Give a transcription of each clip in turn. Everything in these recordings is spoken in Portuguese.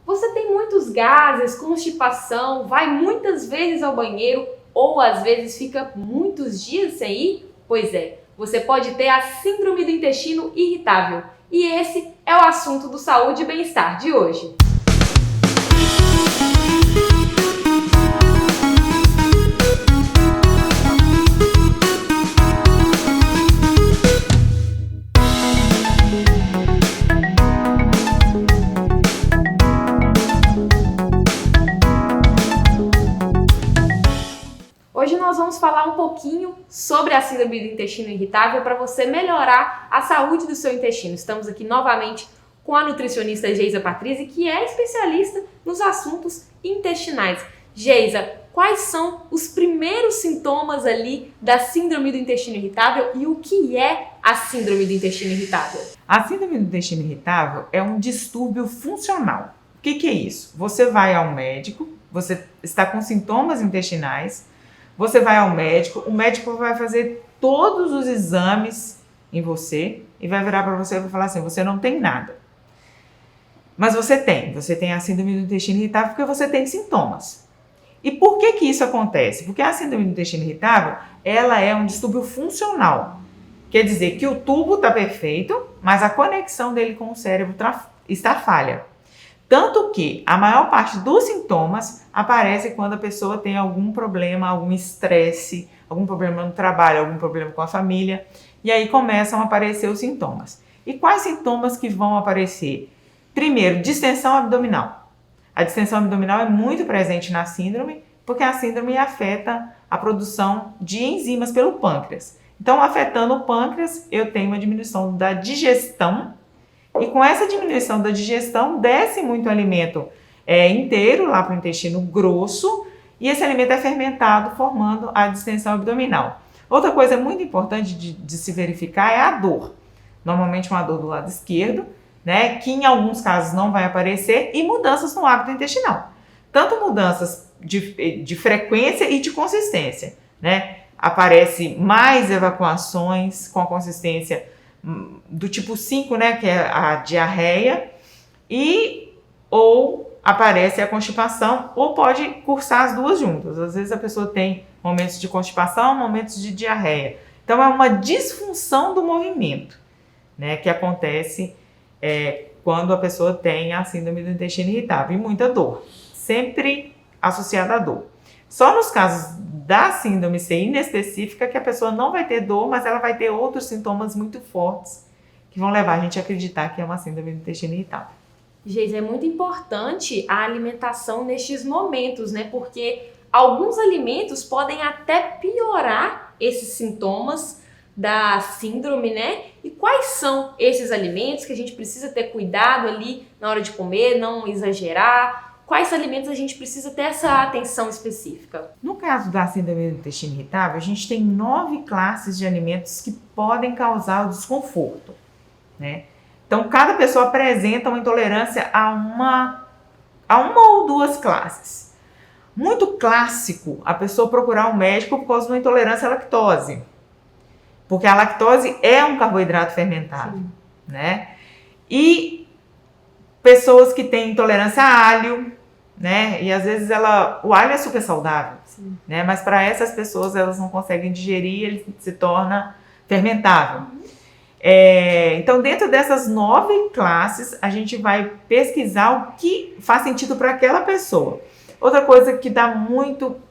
Você tem muitos gases, constipação, vai muitas vezes ao banheiro ou às vezes fica muitos dias sem ir? Pois é, você pode ter a síndrome do intestino irritável. E esse é o assunto do Saúde e Bem-Estar de hoje. Hoje nós vamos falar um pouquinho sobre a síndrome do intestino irritável para você melhorar a saúde do seu intestino. Estamos aqui novamente com a nutricionista Geisa Patrizzi, que é especialista nos assuntos intestinais. Geisa, quais são os primeiros sintomas ali da síndrome do intestino irritável e o que é a síndrome do intestino irritável? A síndrome do intestino irritável é um distúrbio funcional. O que é isso? Você vai ao médico, você está com sintomas intestinais, você vai ao médico, o médico vai fazer todos os exames em você e vai virar para você e vai falar assim, você não tem nada. Mas você tem a síndrome do intestino irritável porque você tem sintomas. E por que isso acontece? Porque a síndrome do intestino irritável, ela é um distúrbio funcional. Quer dizer que o tubo está perfeito, mas a conexão dele com o cérebro está falha. Tanto que a maior parte dos sintomas aparece quando a pessoa tem algum problema, algum estresse, algum problema no trabalho, algum problema com a família, e aí começam a aparecer os sintomas. E quais sintomas que vão aparecer? Primeiro, distensão abdominal. A distensão abdominal é muito presente na síndrome, porque a síndrome afeta a produção de enzimas pelo pâncreas. Então, afetando o pâncreas, eu tenho uma diminuição da digestão. E com essa diminuição da digestão, desce muito alimento inteiro lá para o intestino grosso e esse alimento é fermentado, formando a distensão abdominal. Outra coisa muito importante de se verificar é a dor. Normalmente uma dor do lado esquerdo, né, que em alguns casos não vai aparecer, e mudanças no hábito intestinal. Tanto mudanças de frequência e de consistência, né? Aparece mais evacuações com a consistência do tipo 5, né, que é a diarreia, ou aparece a constipação, ou pode cursar as duas juntas. Às vezes a pessoa tem momentos de constipação, momentos de diarreia. Então é uma disfunção do movimento, né, que acontece quando a pessoa tem a síndrome do intestino irritável e muita dor, sempre associada à dor. Só nos casos da síndrome ser inespecífica que a pessoa não vai ter dor, mas ela vai ter outros sintomas muito fortes que vão levar a gente a acreditar que é uma síndrome do intestino irritável. Geisa, é muito importante a alimentação nestes momentos, né? Porque alguns alimentos podem até piorar esses sintomas da síndrome, né? E quais são esses alimentos que a gente precisa ter cuidado ali na hora de comer, não exagerar? Quais alimentos a gente precisa ter essa atenção específica? No caso da síndrome do intestino irritável, a gente tem 9 classes de alimentos que podem causar o desconforto, né? Então, cada pessoa apresenta uma intolerância a uma ou duas classes. Muito clássico a pessoa procurar um médico por causa de uma intolerância à lactose, porque a lactose é um carboidrato fermentado, né? E pessoas que têm intolerância a alho, né? E às vezes o alho é super saudável, né? Mas para essas pessoas elas não conseguem digerir, ele se torna fermentável. Então, dentro dessas 9 classes, a gente vai pesquisar o que faz sentido para aquela pessoa. Outra coisa que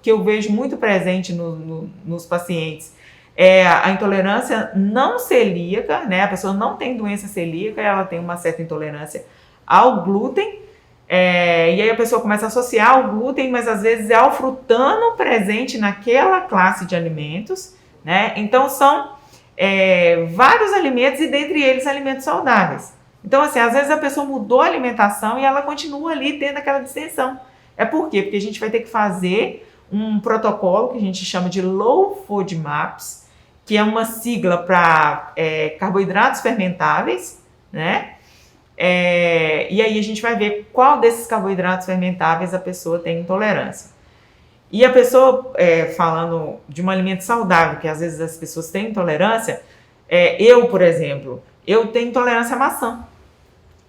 eu vejo muito presente nos pacientes é a intolerância não celíaca, né? A pessoa não tem doença celíaca, ela tem uma certa intolerância ao glúten. E aí a pessoa começa a associar o glúten, mas às vezes é ao frutano presente naquela classe de alimentos, né? Então são vários alimentos e dentre eles alimentos saudáveis. Então assim, às vezes a pessoa mudou a alimentação e ela continua ali tendo aquela distensão. Por quê? Porque a gente vai ter que fazer um protocolo que a gente chama de Low FODMAPs, que é uma sigla para carboidratos fermentáveis, né? E aí a gente vai ver qual desses carboidratos fermentáveis a pessoa tem intolerância. E a pessoa, falando de um alimento saudável, que às vezes as pessoas têm intolerância, eu, por exemplo, eu tenho intolerância à maçã.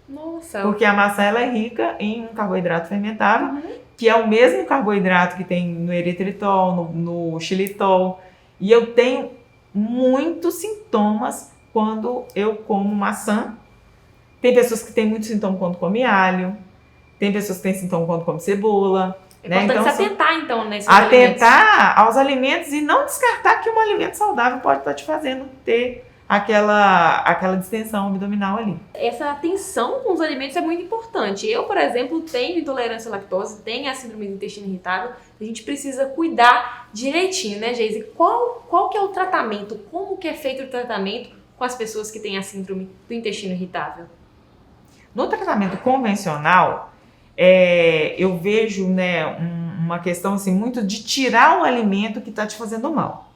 Nossa. Porque a maçã ela é rica em um carboidrato fermentável, que é o mesmo carboidrato que tem no eritritol, no xilitol. E eu tenho muitos sintomas quando eu como maçã. Tem pessoas que têm muito sintoma quando come alho. Tem pessoas que têm sintoma quando come cebola. É importante Então, se atentar, então, nesses alimentos. atentar aos alimentos e não descartar que um alimento saudável pode estar te fazendo ter aquela distensão abdominal ali. Essa atenção com os alimentos é muito importante. Eu, por exemplo, tenho intolerância à lactose, tenho a síndrome do intestino irritável. A gente precisa cuidar direitinho, né, Geise? Qual que é o tratamento? Como que é feito o tratamento com as pessoas que têm a síndrome do intestino irritável? No tratamento convencional, eu vejo, né, uma questão assim, muito de tirar o alimento que está te fazendo mal.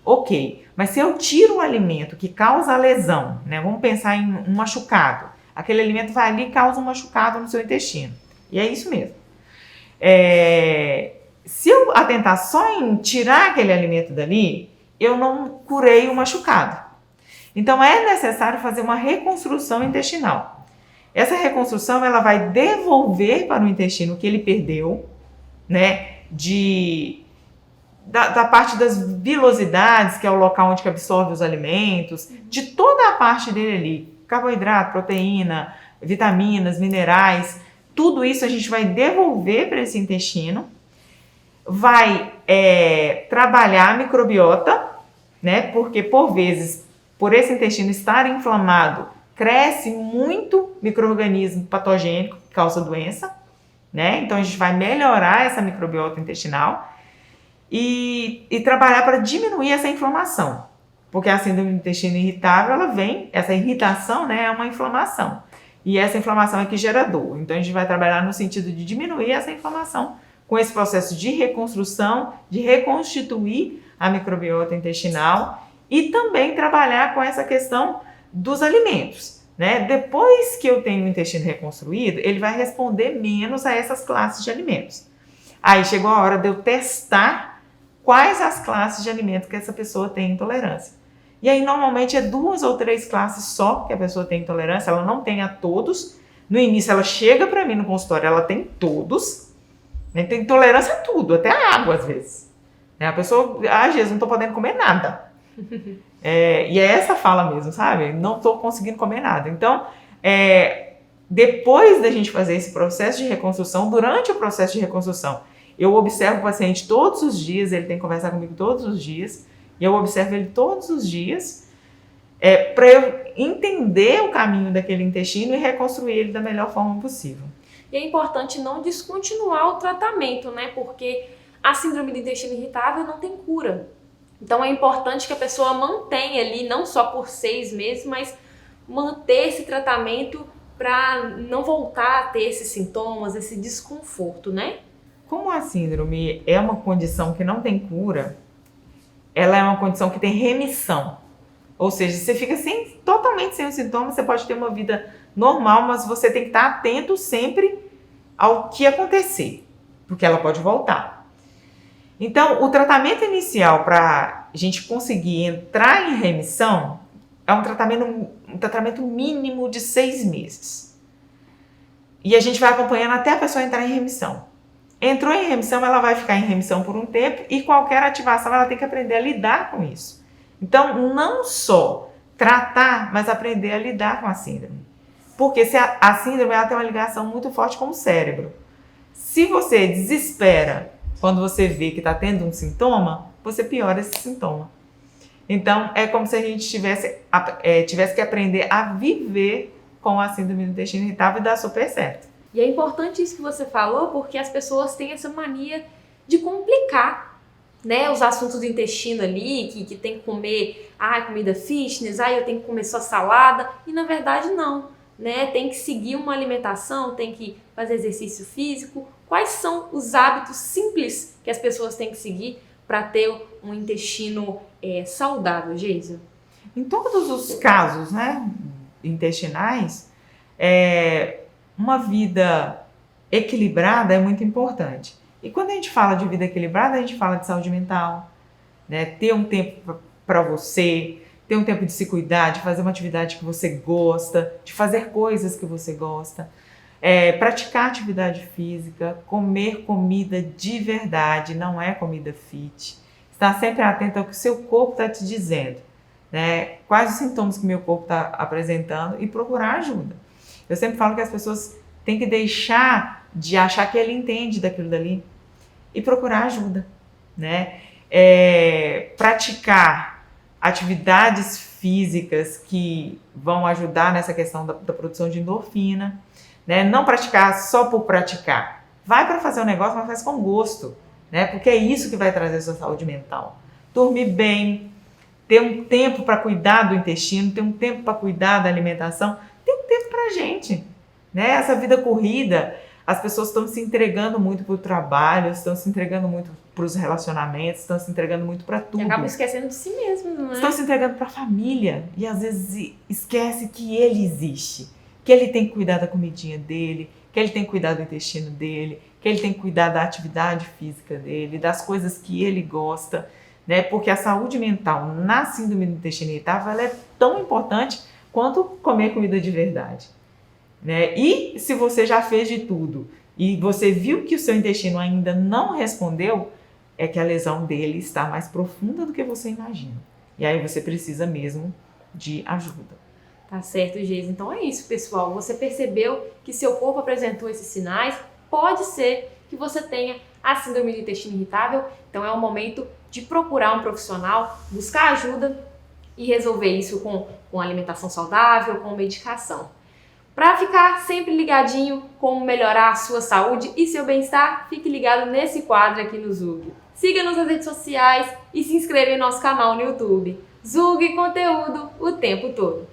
Ok, mas se eu tiro um alimento que causa lesão, né, vamos pensar em um machucado, aquele alimento vai ali e causa um machucado no seu intestino. E é isso mesmo. Se eu atentar só em tirar aquele alimento dali, eu não curei o machucado. Então é necessário fazer uma reconstrução intestinal. Essa reconstrução ela vai devolver para o intestino o que ele perdeu, né, da parte das vilosidades, que é o local onde absorve os alimentos, de toda a parte dele ali, carboidrato, proteína, vitaminas, minerais, tudo isso a gente vai devolver para esse intestino, vai trabalhar a microbiota, né, porque por vezes, por esse intestino estar inflamado, cresce muito micro-organismo patogênico que causa doença, né? Então a gente vai melhorar essa microbiota intestinal e trabalhar para diminuir essa inflamação. Porque a síndrome do intestino irritável, essa irritação, né, é uma inflamação. E essa inflamação é que gera dor. Então a gente vai trabalhar no sentido de diminuir essa inflamação com esse processo de reconstrução, de reconstituir a microbiota intestinal e também trabalhar com essa questão dos alimentos, né? Depois que eu tenho o intestino reconstruído, ele vai responder menos a essas classes de alimentos. Aí chegou a hora de eu testar quais as classes de alimentos que essa pessoa tem intolerância. E aí normalmente é 2 ou 3 classes só que a pessoa tem intolerância, ela não tem a todos. No início ela chega para mim no consultório, ela tem todos, né? Tem intolerância a tudo, até a água às vezes. A pessoa, às vezes não estou podendo comer nada. E é essa fala mesmo, sabe? Não estou conseguindo comer nada. Então, depois da gente fazer esse processo de reconstrução, durante o processo de reconstrução, eu observo o paciente todos os dias, ele tem que conversar comigo todos os dias, e eu observo ele todos os dias, para eu entender o caminho daquele intestino e reconstruir ele da melhor forma possível. E é importante não descontinuar o tratamento, né? Porque a síndrome do intestino irritável não tem cura. Então é importante que a pessoa mantenha ali, não só por 6 meses, mas manter esse tratamento para não voltar a ter esses sintomas, esse desconforto, né? Como a síndrome é uma condição que não tem cura, ela é uma condição que tem remissão. Ou seja, você fica totalmente sem os sintomas, você pode ter uma vida normal, mas você tem que estar atento sempre ao que acontecer, porque ela pode voltar. Então, o tratamento inicial para a gente conseguir entrar em remissão é um tratamento mínimo de 6 meses. E a gente vai acompanhando até a pessoa entrar em remissão. Entrou em remissão, ela vai ficar em remissão por um tempo e qualquer ativação ela tem que aprender a lidar com isso. Então, não só tratar, mas aprender a lidar com a síndrome. Porque a síndrome ela tem uma ligação muito forte com o cérebro. Se você desespera quando você vê que está tendo um sintoma, você piora esse sintoma. Então, é como se a gente tivesse que aprender a viver com a síndrome do intestino irritável e dar super certo. E é importante isso que você falou, porque as pessoas têm essa mania de complicar, né, os assuntos do intestino ali, que tem que comer comida fitness, eu tenho que comer só salada, e na verdade não, né? Tem que seguir uma alimentação, tem que fazer exercício físico. Quais são os hábitos simples que as pessoas têm que seguir para ter um intestino saudável, Geisa? Em todos os casos, né, intestinais, uma vida equilibrada é muito importante. E quando a gente fala de vida equilibrada, a gente fala de saúde mental, né, ter um tempo para você, ter um tempo de se cuidar, de fazer uma atividade que você gosta, de fazer coisas que você gosta, praticar atividade física, comer comida de verdade, não é comida fit, estar sempre atento ao que o seu corpo está te dizendo, né? Quais os sintomas que o meu corpo está apresentando e procurar ajuda. Eu sempre falo que as pessoas têm que deixar de achar que ele entende daquilo dali e procurar ajuda, né? Praticar atividades físicas que vão ajudar nessa questão da produção de endorfina, né? Não praticar só por praticar. Vai para fazer um negócio, mas faz com gosto, né? Porque é isso que vai trazer a sua saúde mental. Dormir bem, ter um tempo para cuidar do intestino, ter um tempo para cuidar da alimentação, ter um tempo para a gente, né? Essa vida corrida, as pessoas estão se entregando muito para o trabalho, estão se entregando muito para os relacionamentos, estão se entregando muito para tudo. E acabam esquecendo de si mesmo, não é? Estão se entregando para a família e às vezes esquece que ele existe, que ele tem que cuidar da comidinha dele, que ele tem que cuidar do intestino dele, que ele tem que cuidar da atividade física dele, das coisas que ele gosta, né? Porque a saúde mental na síndrome do intestino irritável ela é tão importante quanto comer comida de verdade, né? E se você já fez de tudo e você viu que o seu intestino ainda não respondeu, é que a lesão dele está mais profunda do que você imagina. E aí você precisa mesmo de ajuda. Tá certo, Geisa. Então é isso, pessoal. Você percebeu que seu corpo apresentou esses sinais? Pode ser que você tenha a síndrome do intestino irritável. Então é o momento de procurar um profissional, buscar ajuda e resolver isso com alimentação saudável, com medicação. Para ficar sempre ligadinho como melhorar a sua saúde e seu bem-estar, fique ligado nesse quadro aqui no Zug. Siga-nos nas redes sociais e se inscreva em nosso canal no YouTube. Zug Conteúdo o tempo todo.